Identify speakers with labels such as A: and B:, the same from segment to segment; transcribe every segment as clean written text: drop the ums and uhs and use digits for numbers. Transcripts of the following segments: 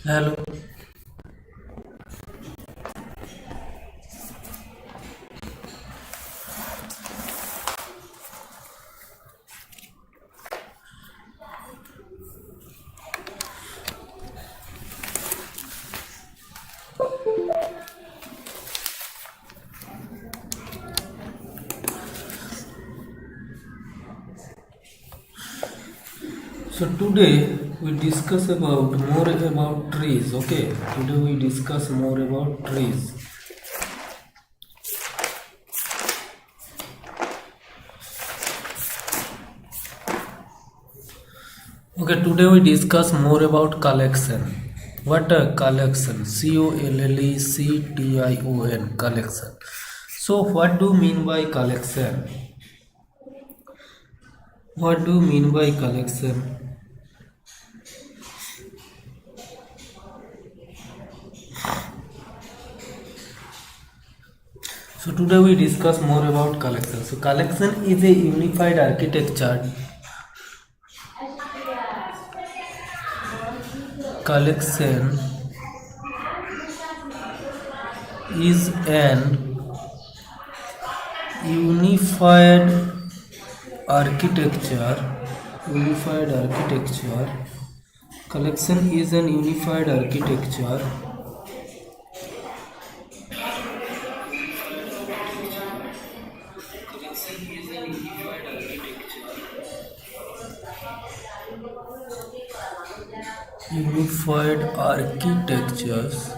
A: Hello. So today we discuss about more about trees. Okay. Today we discuss more about trees. Okay. Today we discuss more about collection. What a collection? Collection. Collection. So what do you mean by collection? What do you mean by collection? So today we discuss more about collection. So collection is a unified architecture. Collection is an unified architecture. Unified architecture. Collection is an unified architecture unified architectures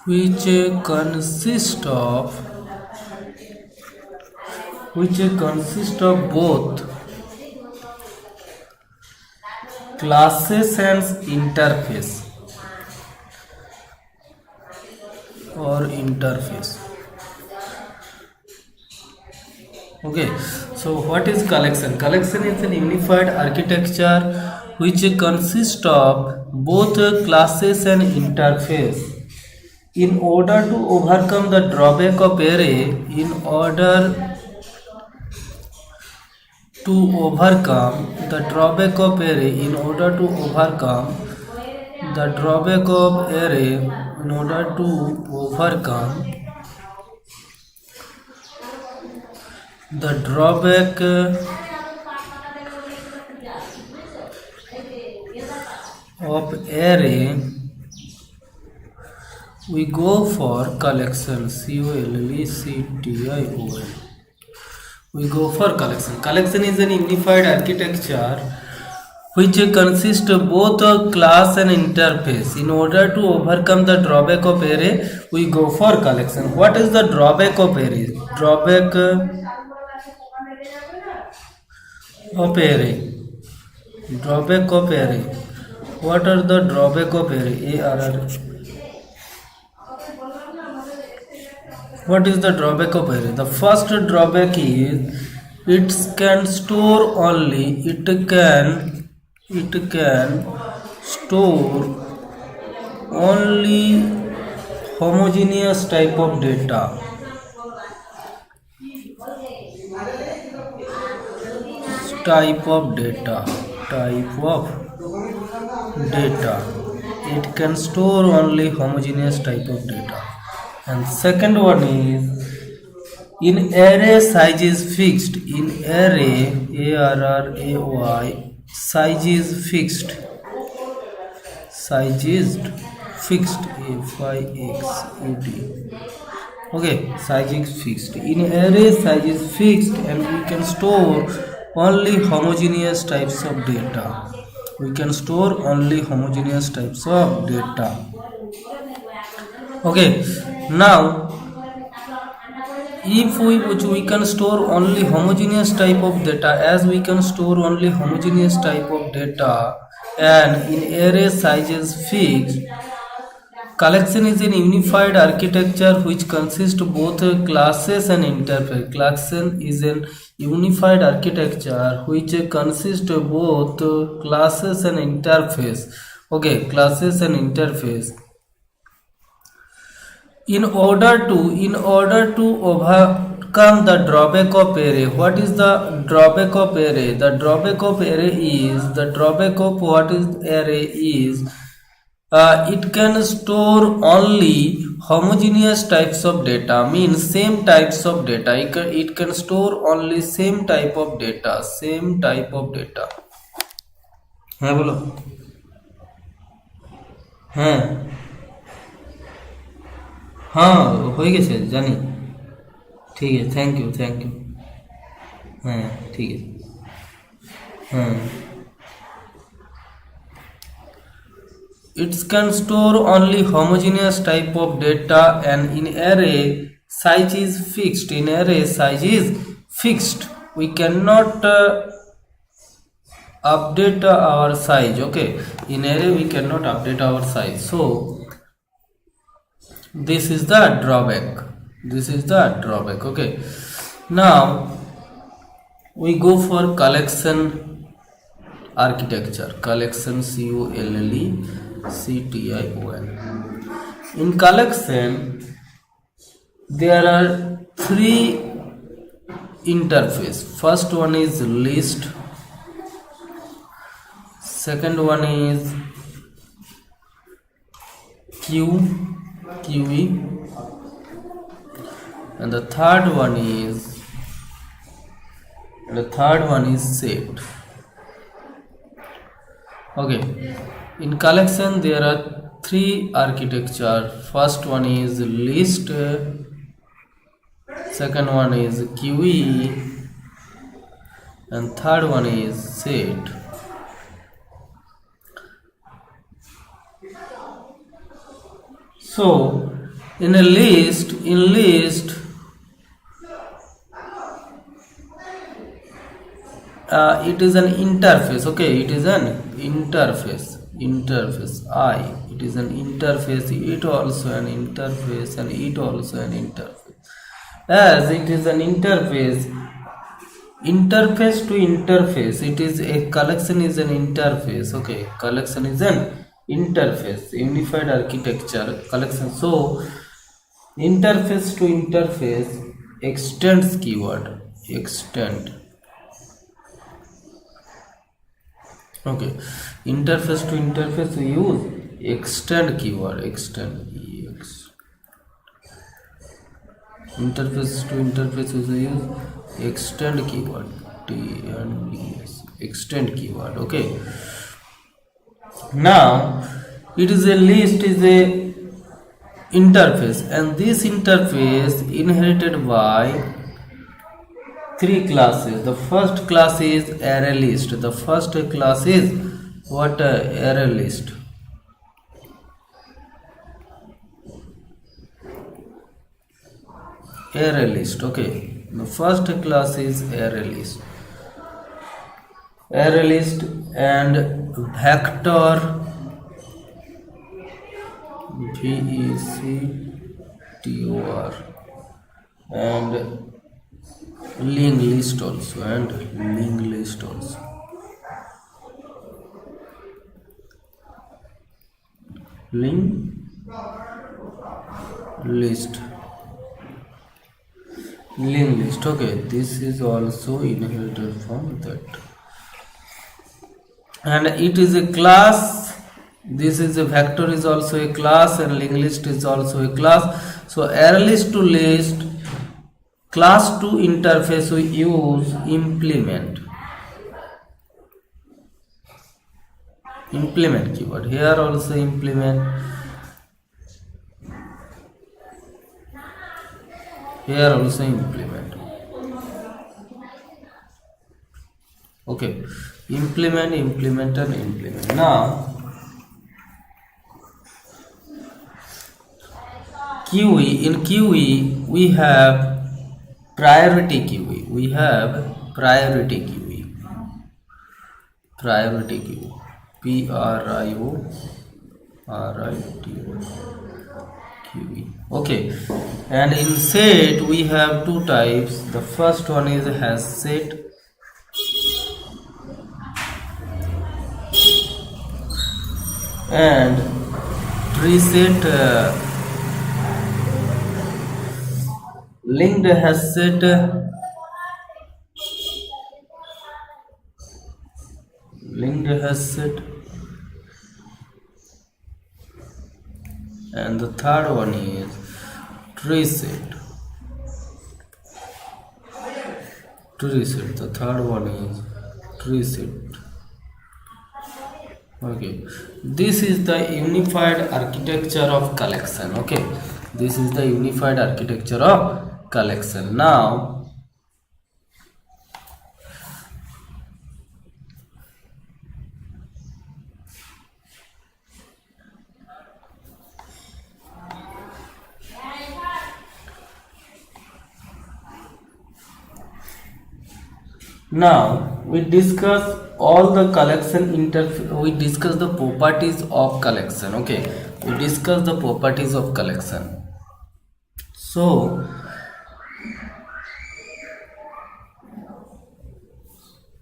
A: which consist of both classes and interface or interface. Okay, so what is collection? Collection is an unified architecture which consists of both classes and interface. In order to overcome the drawback of array, in order to overcome the drawback of array, in order to overcome the drawback of array, in order to overcome the drawback of array, we go for collection. Collection. We go for collection. Collection is an unified architecture which consists of both a class and interface. In order to overcome the drawback of array, we go for collection. What is the drawback of array? Drawback of array. Drawback of array. What are the drawback of array? ARR. What is the drawback of array? The first drawback is it can store only. It can store only homogeneous type of data. Type of data. It can store only homogeneous type of data. And second one is in array size is fixed. In array ARRAY size is fixed. Size is fixed. FIXED. Okay, size is fixed. In array size is fixed and we can store only homogeneous types of data. We can store only homogeneous types of data. Okay, now if we can store only homogeneous type of data, as we can store only homogeneous type of data and in array size is fixed, collection is an unified architecture which consists of both classes and interface. Collection is an unified architecture which consists of both classes and interface. Okay, classes and interface. In order to come the drawback of array. What is the drawback of array? The drawback of array is what is array is it can store only homogeneous types of data, means same types of data. It can store only same type of data. হ্যাঁ বলো। হ্যাঁ হ্যাঁ হয়ে গেছে জানি। ঠিক আছে, thank you. হ্যাঁ ঠিক আছে। হ্যাঁ, it can store only homogeneous type of data, and in array size is fixed. We cannot update our size. Okay, in array we cannot update our size, so this is the drawback. Okay, now we go for collection architecture. Collection, CULLECTION. In collection there are three interface. First one is list, second one is QE, and the third one is set. Okay, in collection there are three architecture. First one is list, second one is QE, and third one is set. So in a list, it is an interface. Okay, it is an interface. It is an interface. It also an interface, and it also an interface. As it is an interface to interface, it is a collection is an interface. Okay, collection is an interface, unified architecture collection. So interface to interface extends keyword, extend. Okay, interface to interface we use extend keyword, interface to interface we use extend keyword, extend keyword. Okay, now it is a list is a interface, and this interface inherited by three classes. The first class is array list. The first class is what? Array list. Okay, the first class is array list, and vector, VECTOR, and linked list also, linked list. Okay, this is also inherited from that, and it is a class. This is a vector is also a class, and linked list is also a class. So array list to list, class to interface we use implement keyword. Here also implement, here also implement. Okay, implement and implement. Now QE, in QE we have priority QE, priority QE, QE. Okay, and in set we have two types. The first one is has set, and preset linked asset, linked asset, and the third one is tree set. Tree set. The third one is tree set. Okay, this is the unified architecture of collection. Okay, this is the unified architecture of collection. Now we discuss all the collection we discuss the properties of collection. Okay, we discuss the properties of collection. So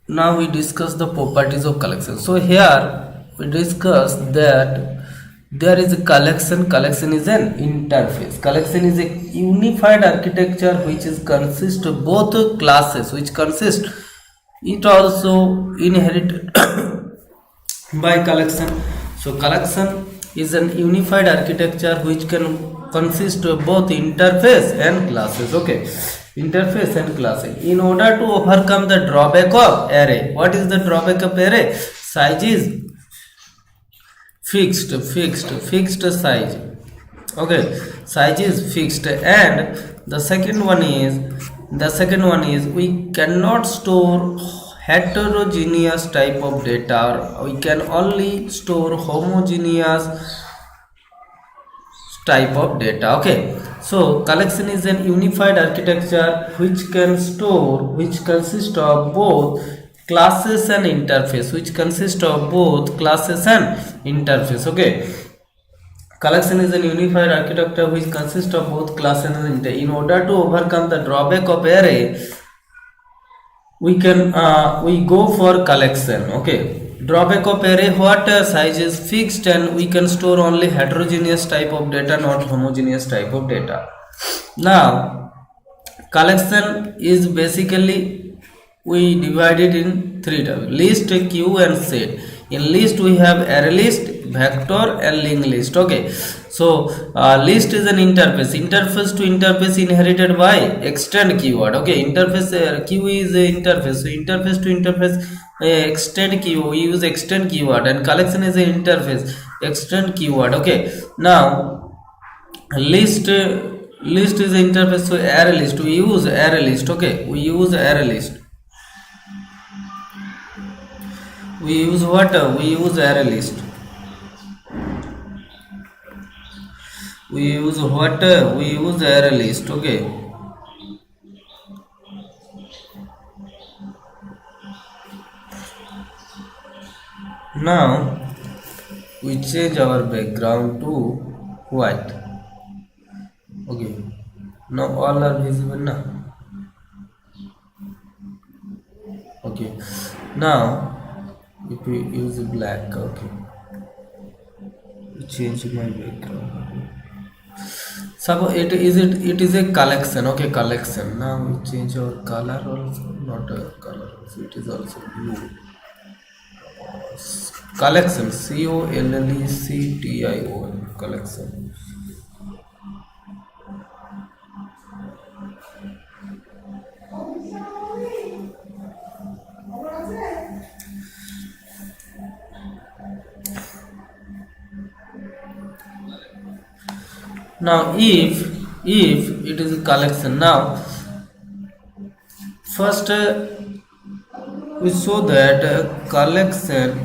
A: now we discuss the properties of collection. So here we discuss that there is a collection is an interface. Collection is a unified architecture which is consist of both classes, which consist it also inherited by collection. So collection is an unified architecture which can consist of both interface and classes. Okay, interface and classes. In order to overcome the drawback of array, what is the drawback of array? Size is fixed size. Okay, size is fixed, and the second one is we cannot store heterogeneous type of data. We can only store homogeneous type of data. Okay, so collection is an unified architecture which consists of both classes and interface, Okay, collection is an unified architecture which consists of both classes and interface. In order to overcome the drawback of array, we can we go for collection. Okay, drawback of array, what size is fixed and we can store only heterogeneous type of data, not homogeneous type of data. Now collection is basically we divide it in three types: list, queue, and set. In list we have array list, vector, and linked list. Okay, so list is an interface to interface inherited by extend keyword. Okay, interface queue is a interface, so interface to interface extend keyword, we use extend keyword, and collection is an interface extend keyword. Okay, now list is an interface, so array list, we use array list. Okay, we use array list. We use what? We use array list. We use what? We use array list. Okay. Now we change our background to white. Okay. Now all are visible now. Okay. Now if we use black, okay, change my background. So it is a collection. Okay, collection. Now we change our color also, not a color also, it is also blue. Collection, collection, collection. Now if it is a collection, now first we show that collection,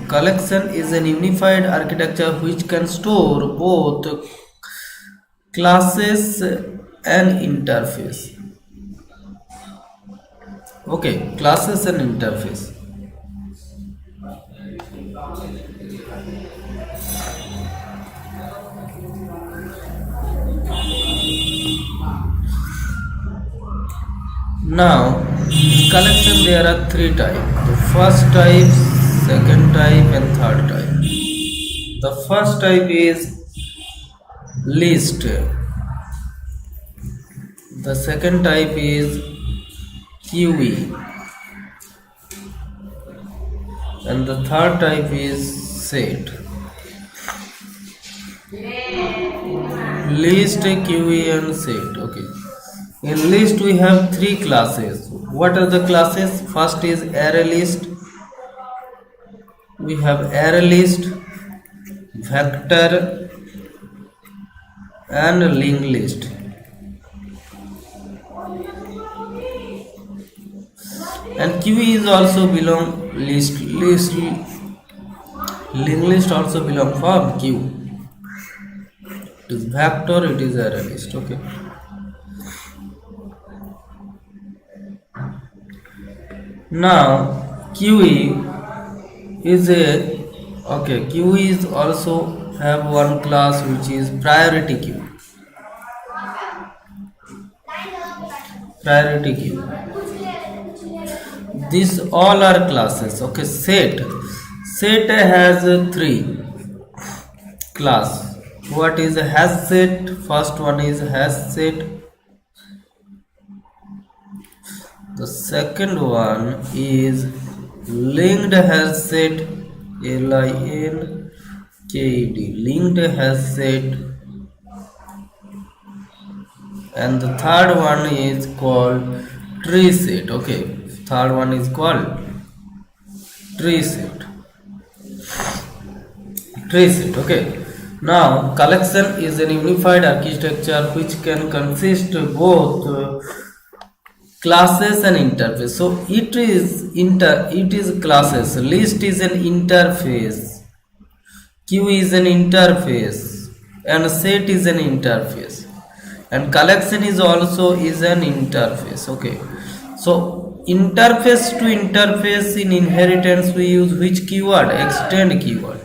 A: collection is an unified architecture which can store both classes and interface. Okay, classes and interface. Now collection, there are three types: the first type, second type, and third type. The first type is list. The second type is QE, and the third type is set. List, QE and set. Okay. In list we have three classes. What are the classes? First is array list. We have array list, vector and linked list. And QE is also belong list linked list also belong from Q. It is vector, it is array list. Okay. Now QE is QE is also have one class which is priority queue. Priority queue. These all are classes. Okay. Set has three class. What is a hash set? First one is hash set. The second one is linked hash set, linked linked hash set, and the third one is called tree set. Okay, third one is called tree set. Okay. Now collection is an unified architecture which can consist both classes and interface. So it is classes. List is an interface, queue is an interface, and set is an interface, and collection is also an interface. Okay. So interface to interface in inheritance we use which keyword? Extend keyword.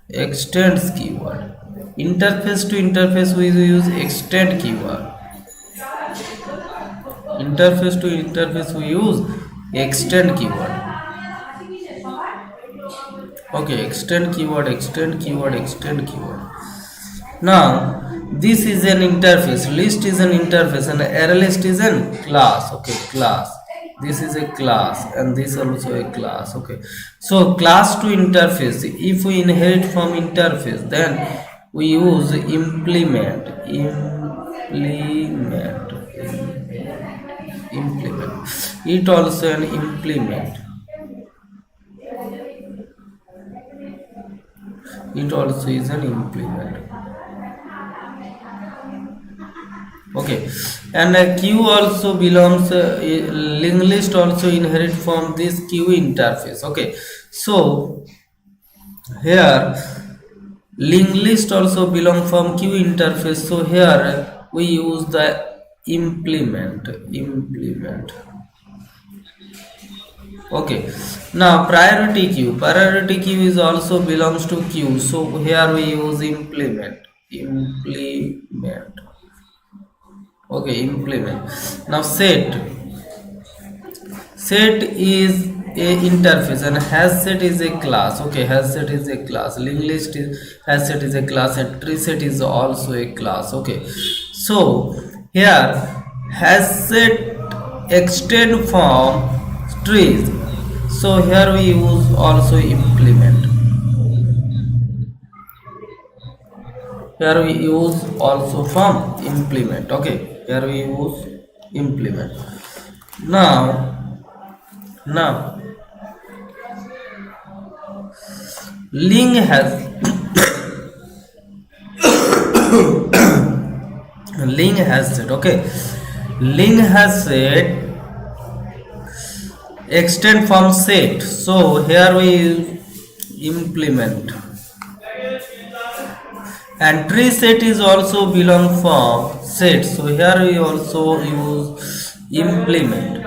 A: Extends keyword. Interface to interface we use extend keyword. Interface to interface we use extend keyword. Okay, extend keyword. Now this is an interface, list is an interface, and array list is an class. Okay, class. This is a class and this also a class. Okay, so class to interface, if we inherit from interface then we use implement. It also an implement. It also is an implement. Okay, and a queue also belongs, linked list also inherit from this queue interface. Okay, so here linked list also belong from queue interface. So here we use the implement. Okay, now priority queue is also belongs to queue. So here we use implement. Okay, implement. Now set is a interface and hash set is a class. Okay, hash set is a class. Linked list is hash set is a class, and tree set is also a class. Okay, so here hash set extend from trees. So here we use also implement. Here we use also from implement. Okay, here we use implement. Now link has link has set. Okay, link has set extend from set. So here we implement, and tree set is also belong from set. So here we also use implement.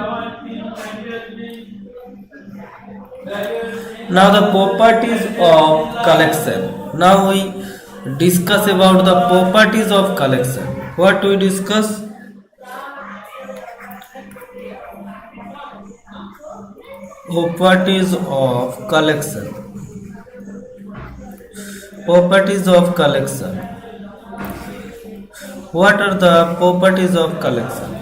A: Now the properties of collection. Now we discuss about the properties of collection. What we discuss? Properties of collection. What are the properties of collection?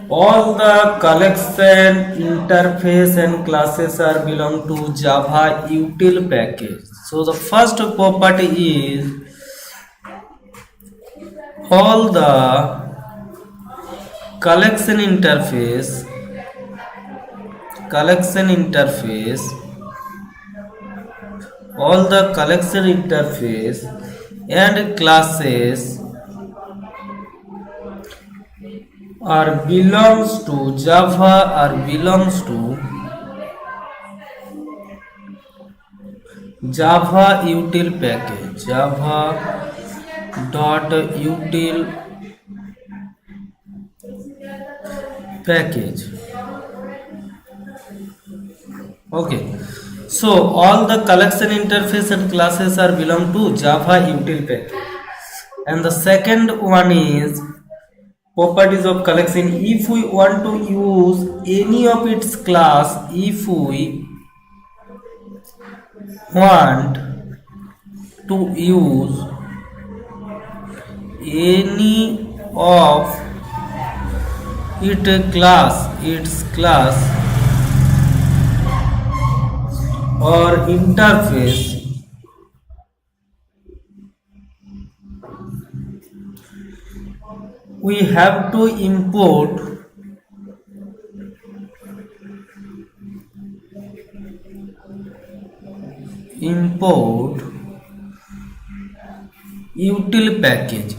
A: All the collection interface and classes are belong to Java util package. So the first property is all the collection interface collection interface all the collection interface and classes are belongs to Java or belongs to Java util package. Java dot util package. Okay, so all the collection interface and classes are belong to Java util package. And the second one is properties of collection. If we want to use any of its class, if we want to use any of its class or interface, we have to import util package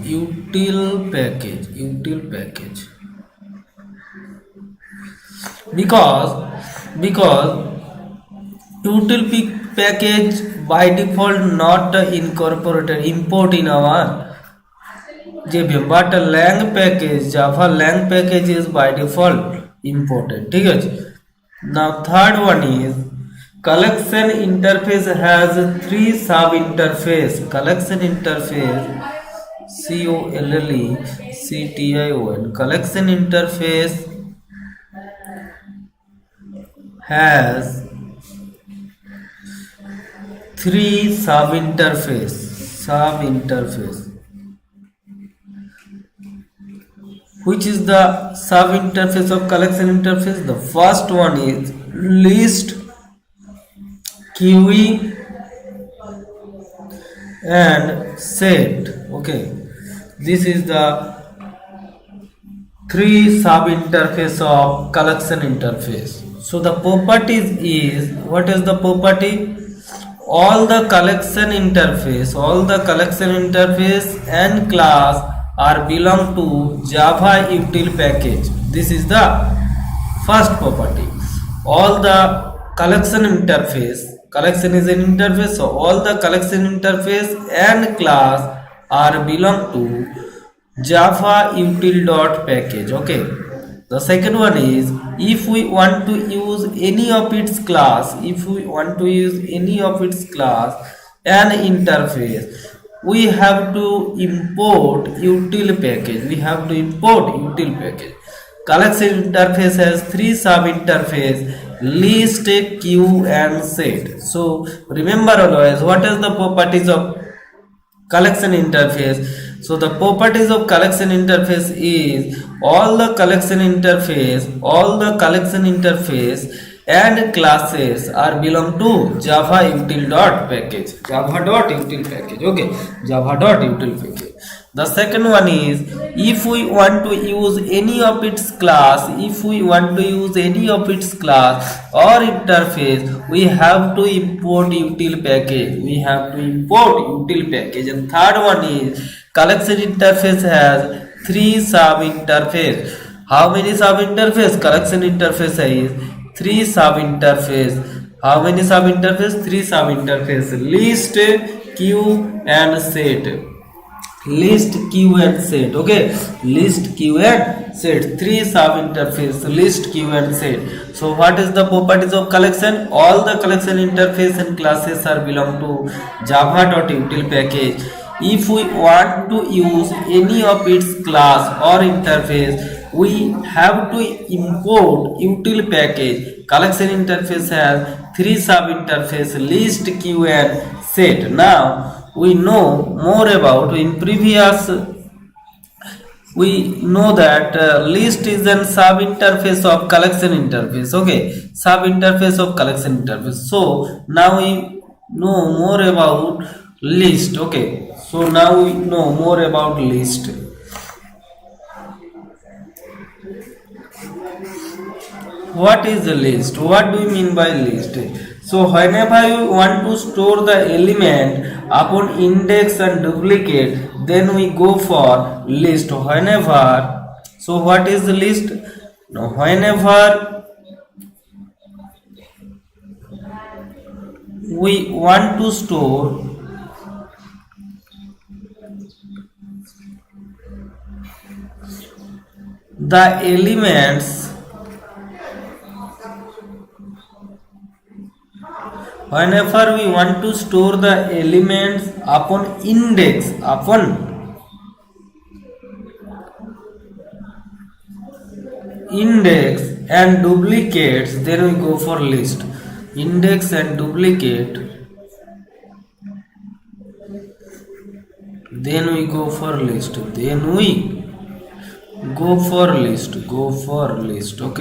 A: because util package by default not incorporated import in our JVM, but lang package Java lang package is by default imported. ठीक है. Now third one is collection interface has three sub interface. Collection interface COLLECTION collection interface has three sub interface. Which is the sub interface of collection interface? The first one is list, queuing and set. Okay, this is the three sub interface of collection interface. So the properties is, what is the property? All the collection interface and class are belong to Java util package. This is the first property. All the collection interface, collection is an interface, so all the collection interface and class are belong to Java util dot package. Okay, the second one is if we want to use any of its class, and interface, we have to import util package. Collection interface has three sub interface: list, queue and set. So remember always, what is the properties of collection interface? So the properties of collection interface is all the collection interface and classes are belong to Java util dot package. Okay, Java dot util package. The second one is if we want to use any of its class, or interface, we have to import util package. And third one is collection interface has three sub interface. How many sub interface? Collection interface is three sub interface. How many sub interface? Three sub interface: list, queue and set. Okay, list, queue and set, three sub interface: list, queue and set. So what is the properties of collection? All the collection interface and classes are belong to Java dot util package. If we want to use any of its class or interface, we have to import util package. Collection interface has three sub interface: list, queue and set. Now we know more about, in previous we know that list is an sub interface of collection interface. Okay, sub interface of collection interface. So now we know more about list. Okay, so now we know more about list. What is a list? What do you mean by list? So whenever you want to store the element upon index and duplicate, then we go for list. Whenever, so what is the list? Now whenever we want to store the elements, whenever we want to store the elements upon index and duplicates, then we go for list. Index and duplicate, then we go for list. Okay,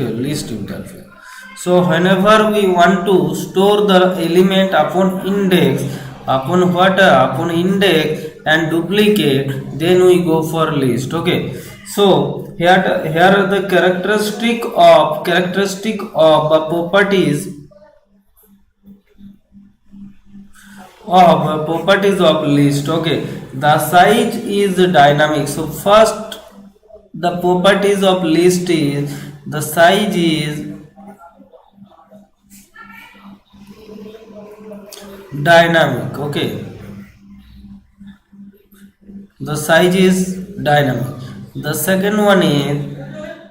A: list interface. So whenever we want to store the element upon index, upon index and duplicate, then we go for list. Okay, so here are the characteristic of properties of list. Okay, the size is dynamic. So first, the properties of list is the size is dynamic. Okay, the size is dynamic. The second one is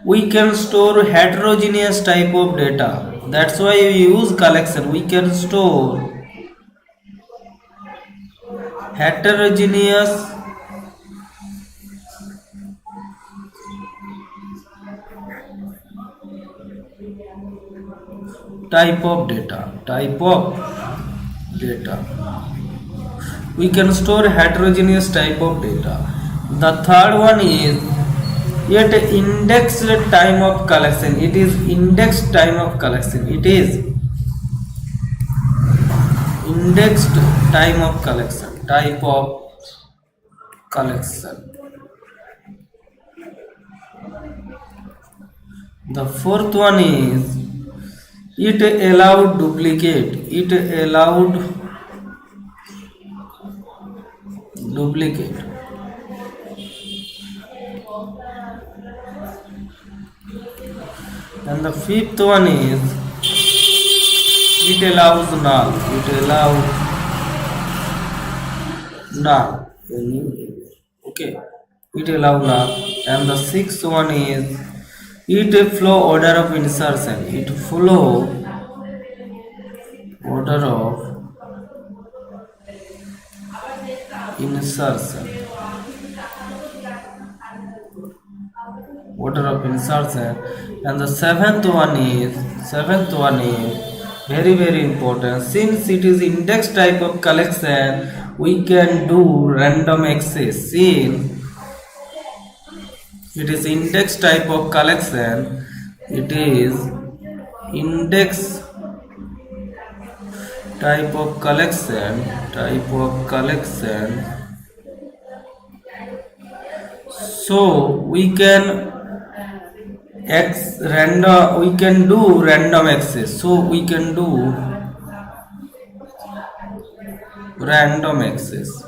A: we can store heterogeneous type of data. That's why we use collection. We can store heterogeneous type of data. We can store heterogeneous type of data. The third one is yet indexed time of collection. It is indexed time of collection. It is indexed time of collection. Type of collection. The fourth one is it allowed duplicate. And the fifth one is it allows null. Okay, it allows null. And the sixth one is it flow order of insertion. Order of insertion. And the seventh one is very very important. Since it is index type of collection, we can do random access. Since it is index type of collection, it is index type of collection. So we can do random access. So we can do random access.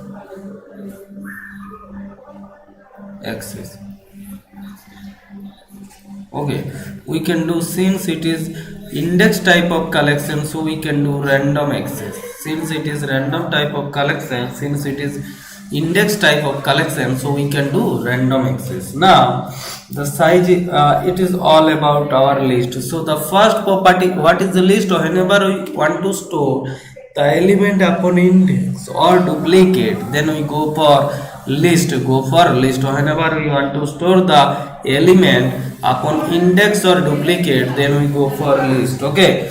A: Okay, we can do, since it is index type of collection, so we can do random access. Since it is random type of collection, since it is index type of collection, so we can do random access. Now the size, it is all about our list. So the first property, what is the list? Whenever we want to store the element upon index or duplicate, then we go for list. Whenever we want to store the element upon index or duplicate, then we go for list. Okay,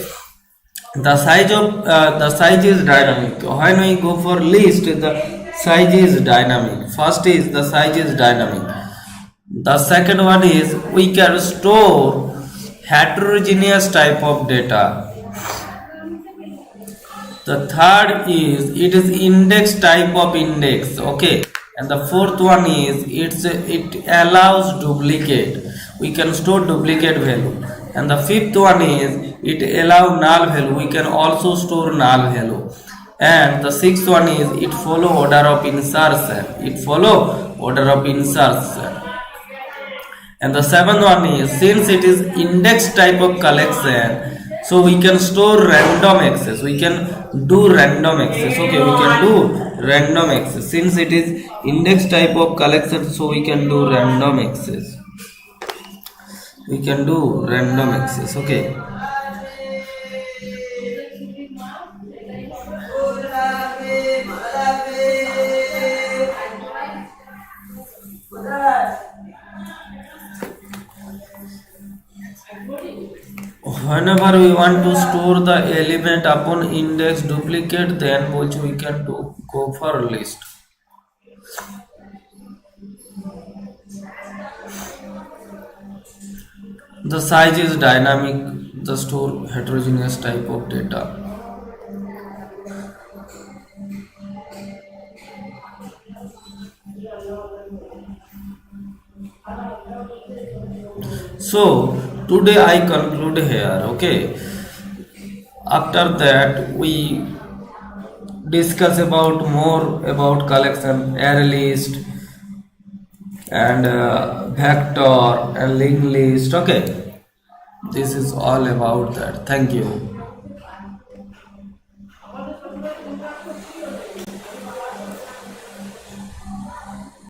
A: the size is dynamic. When we go for list, the size is dynamic. First is the size is dynamic. The second one is we can store heterogeneous type of data. The third is it is index type of index. Okay, and the fourth one is it allows duplicate. We can store duplicate value. And the fifth one is it allow null value. We can also store null value. And the sixth one is it follow order of insertion. It follow order of insertion. And the seventh one is since it is index type of collection, so we can store random access. We can do random access. Okay, we can do random access. Since it is index type of collection, so we can do random access. We can do random access. Okay. Whenever we want to store the element upon index duplicate, then which we can do go for list. The size is dynamic, the store heterogeneous type of data. So today I conclude here. Okay, after that we discuss about more about collection, array list, and vector and linked list. Okay, this is all about that. Thank you.